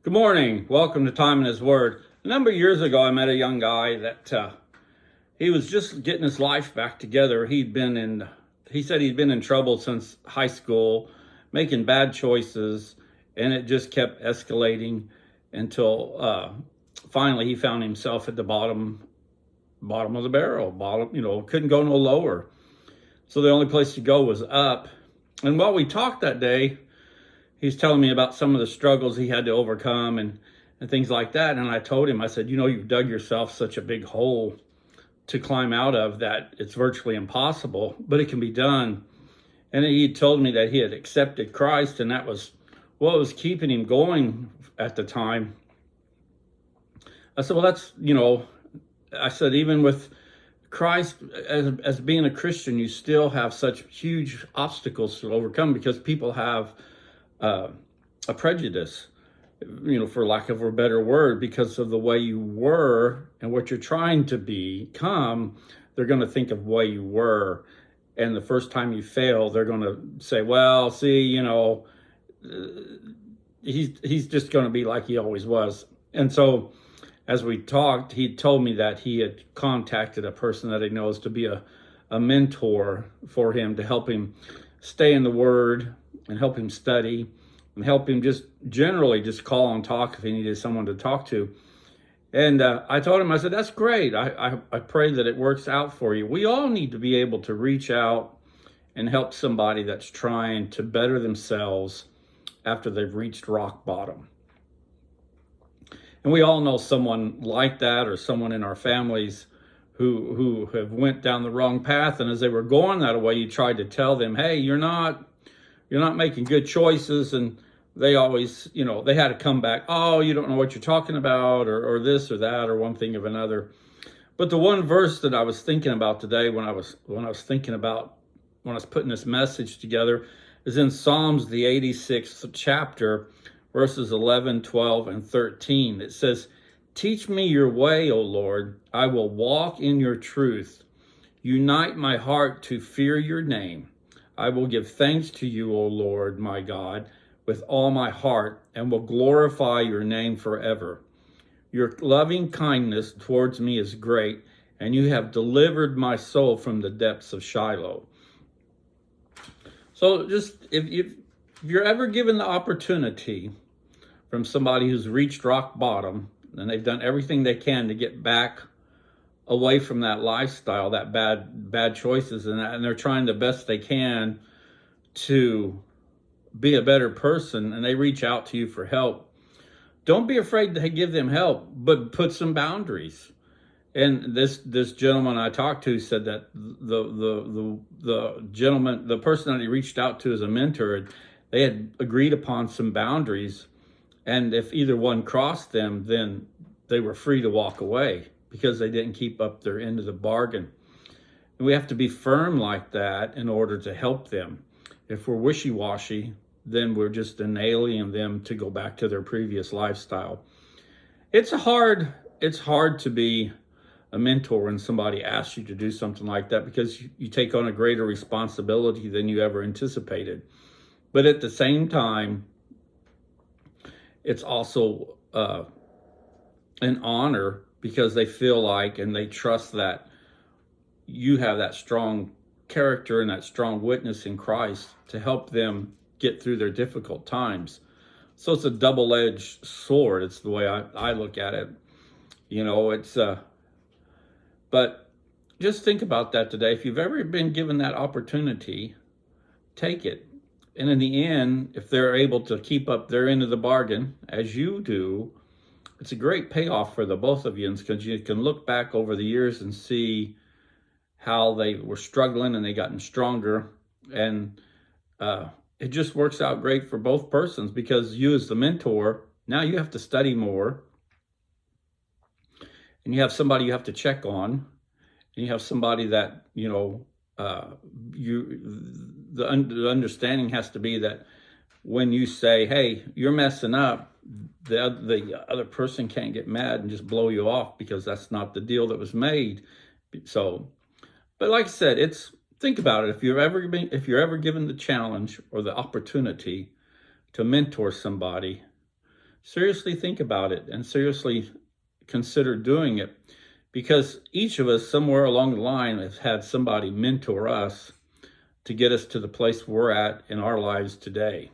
Good morning. Welcome to Time in His Word. A number of years ago, I met a young guy that he was just getting his life back together. He said he'd been in trouble since high school, making bad choices, and it just kept escalating until finally he found himself at the bottom of the barrel. Couldn't go no lower. So the only place to go was up. And while we talked that day, he's telling me about some of the struggles he had to overcome and things like that. And I told him, I said, you've dug yourself such a big hole to climb out of that it's virtually impossible, but it can be done. And he told me that he had accepted Christ, and that was what was keeping him going at the time. I said, well, I said, even with Christ, as being a Christian, you still have such huge obstacles to overcome because people have a prejudice, for lack of a better word, because of the way you were and what you're trying to become. They're going to think of the way you were, and the first time you fail, they're going to say, well, see, he's just going to be like he always was. And so as we talked, he told me that he had contacted a person that he knows to be a mentor for him, to help him stay in the Word and help him study and help him just generally just call and talk if he needed someone to talk to. And I told him, I said, that's great. I pray that it works out for you. We all need to be able to reach out and help somebody that's trying to better themselves after they've reached rock bottom. And we all know someone like that, or someone in our families who have went down the wrong path. And as they were going that way, you tried to tell them, hey, you're not making good choices. And they always, they had to come back, oh, you don't know what you're talking about, or this or that, or one thing of another. But the one verse that I was thinking about today when I was putting this message together is in Psalms, the 86th chapter, verses 11, 12, and 13. It says, teach me your way, O Lord. I will walk in your truth. Unite my heart to fear your name. I will give thanks to you, O Lord, my God, with all my heart, and will glorify your name forever. Your loving kindness towards me is great, and you have delivered my soul from the depths of Shiloh. So just if you're ever given the opportunity from somebody who's reached rock bottom, and they've done everything they can to get back away from that lifestyle, that bad choices, and they're trying the best they can to be a better person, and they reach out to you for help, don't be afraid to give them help, but put some boundaries. And this gentleman I talked to said that the person that he reached out to as a mentor, they had agreed upon some boundaries, and if either one crossed them, then they were free to walk away because they didn't keep up their end of the bargain. And we have to be firm like that in order to help them. If we're wishy-washy, then we're just enabling them to go back to their previous lifestyle. It's hard to be a mentor when somebody asks you to do something like that, because you take on a greater responsibility than you ever anticipated. But at the same time, it's also an honor, because they feel like, and they trust that you have that strong character and that strong witness in Christ to help them get through their difficult times. So it's a double-edged sword. It's the way I look at it. But just think about that today. If you've ever been given that opportunity, take it. And in the end, if they're able to keep up their end of the bargain, as you do, it's a great payoff for the both of you, because you can look back over the years and see how they were struggling and they gotten stronger. And it just works out great for both persons, because you as the mentor, now you have to study more, and you have somebody you have to check on, and you have somebody that, the understanding has to be that when you say, hey, you're messing up, the other person can't get mad and just blow you off, because that's not the deal that was made. So, but like I said, think about it. If you're ever given the challenge or the opportunity to mentor somebody, seriously think about it and seriously consider doing it, because each of us somewhere along the line has had somebody mentor us to get us to the place we're at in our lives today.